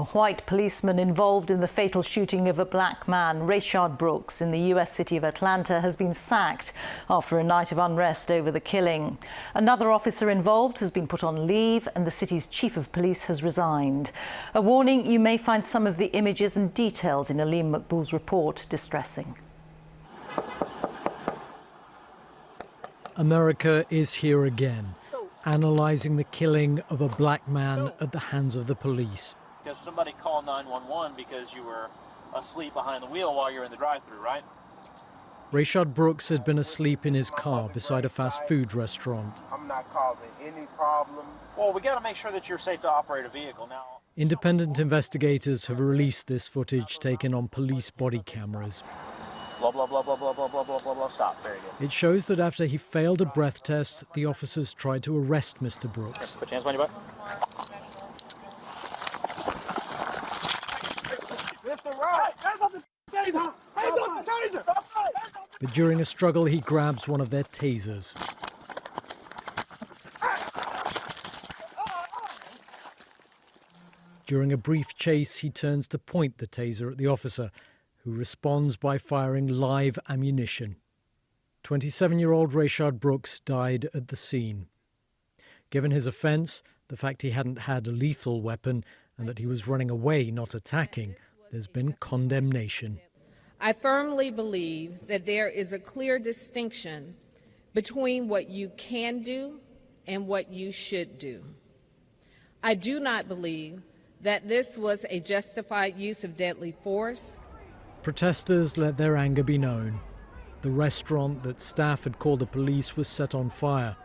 A white policeman involved in the fatal shooting of a black man, Rayshard Brooks, in the US city of Atlanta, has been sacked after a night of unrest over the killing. Another officer involved has been put on leave and the city's chief of police has resigned. A warning: you may find some of the images and details in Aleem Maqbool's report distressing. America is here again, analysing the killing of a black man at the hands of the police. Because somebody called 911 because you were asleep behind the wheel while you're in the drive-thru, right? Rayshard Brooks had been asleep in his car beside a fast food restaurant. I'm not causing any problems. Well, we got to make sure that you're safe to operate a vehicle now. Independent investigators have released this footage taken on police body cameras. Blah, blah, blah, blah, blah, blah, blah, blah, blah, blah. Stop. Very good. It shows that after he failed a breath test, the officers tried to arrest Mr. Brooks. Put your hands behind your back. But during a struggle, he grabs one of their tasers. During a brief chase, he turns to point the taser at the officer, who responds by firing live ammunition. 27-year-old Rayshard Brooks died at the scene. Given his offence, the fact he hadn't had a lethal weapon, and that he was running away, not attacking, there's been condemnation. I firmly believe that there is a clear distinction between what you can do and what you should do. I do not believe that this was a justified use of deadly force. Protesters let their anger be known. The restaurant that staff had called the police was set on fire.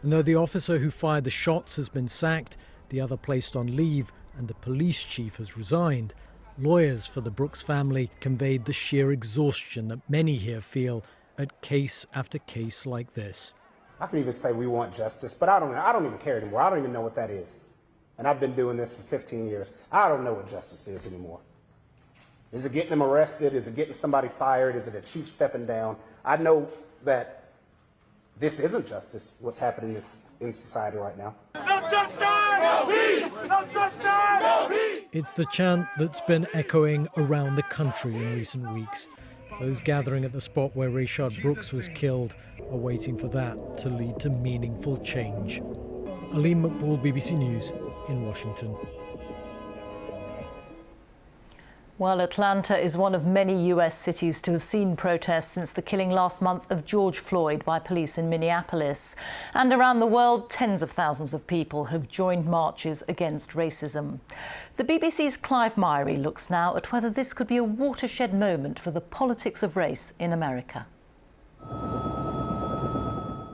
And though the officer who fired the shots has been sacked, the other placed on leave, and the police chief has resigned, lawyers for the Brooks family conveyed the sheer exhaustion that many here feel at case after case like this. I can even say we want justice, but I don't even care anymore. I don't even know what that is. And I've been doing this for 15 years. I don't know what justice is anymore. Is it getting them arrested? Is it getting somebody fired? Is it a chief stepping down? I know that this isn't justice, what's happening in society right now. No justice! No peace! No justice! No peace! It's the chant that's been echoing around the country in recent weeks. Those gathering at the spot where Rayshard Brooks was killed are waiting for that to lead to meaningful change. Aleem Maqbool, BBC News in Washington. Well, Atlanta is one of many US cities to have seen protests since the killing last month of George Floyd by police in Minneapolis. And around the world, tens of thousands of people have joined marches against racism. The BBC's Clive Myrie looks now at whether this could be a watershed moment for the politics of race in America.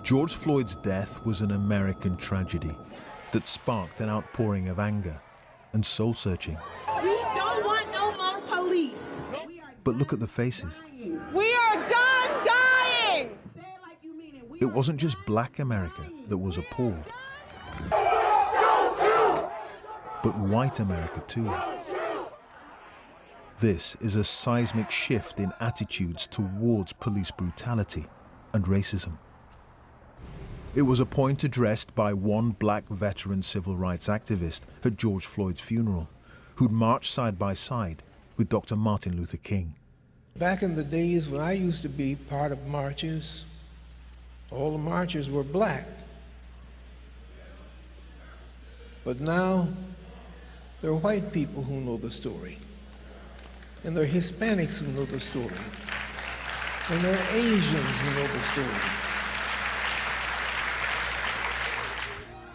George Floyd's death was an American tragedy that sparked an outpouring of anger and soul-searching. We don't want no more police. But look at the faces. We are done dying. It wasn't just black America that was appalled, but white America too. This is a seismic shift in attitudes towards police brutality and racism. It was a point addressed by one black veteran civil rights activist at George Floyd's funeral, who'd marched side by side with Dr. Martin Luther King. Back in the days when I used to be part of marches, all the marchers were black. But now, there are white people who know the story. And there are Hispanics who know the story. And there are Asians who know the story.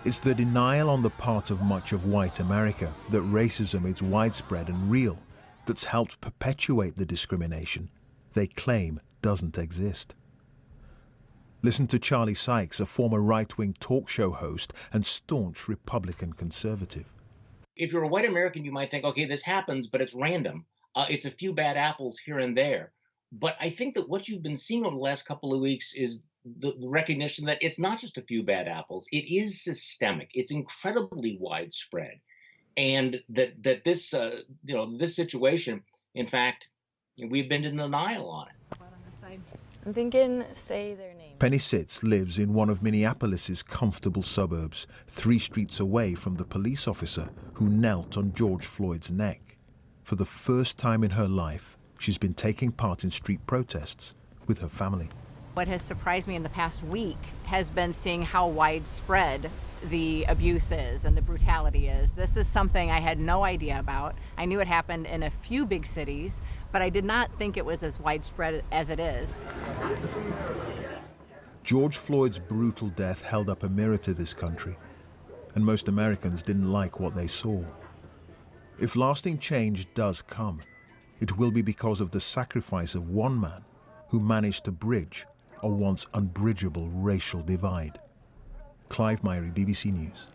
It's the denial on the part of much of white America that racism is widespread and real that's helped perpetuate the discrimination they claim doesn't exist. Listen to Charlie Sykes, a former right-wing talk show host and staunch Republican conservative. If you're a white American, you might think, okay, this happens, but it's random. It's a few bad apples here and there. But I think that what you've been seeing over the last couple of weeks is the recognition that it's not just a few bad apples. It is systemic. It's incredibly widespread. And that this, this situation, in fact, we've been in denial on it. I'm thinking say their name. Penny Sitz lives in one of Minneapolis's comfortable suburbs, 3 streets away from the police officer who knelt on George Floyd's neck. For the first time in her life, she's been taking part in street protests with her family. What has surprised me in the past week has been seeing how widespread the abuse is and the brutality is. This is something I had no idea about. I knew it happened in a few big cities, but I did not think it was as widespread as it is. George Floyd's brutal death held up a mirror to this country, and most Americans didn't like what they saw. If lasting change does come, it will be because of the sacrifice of one man who managed to bridge a once unbridgeable racial divide. Clive, Myrie, BBC News.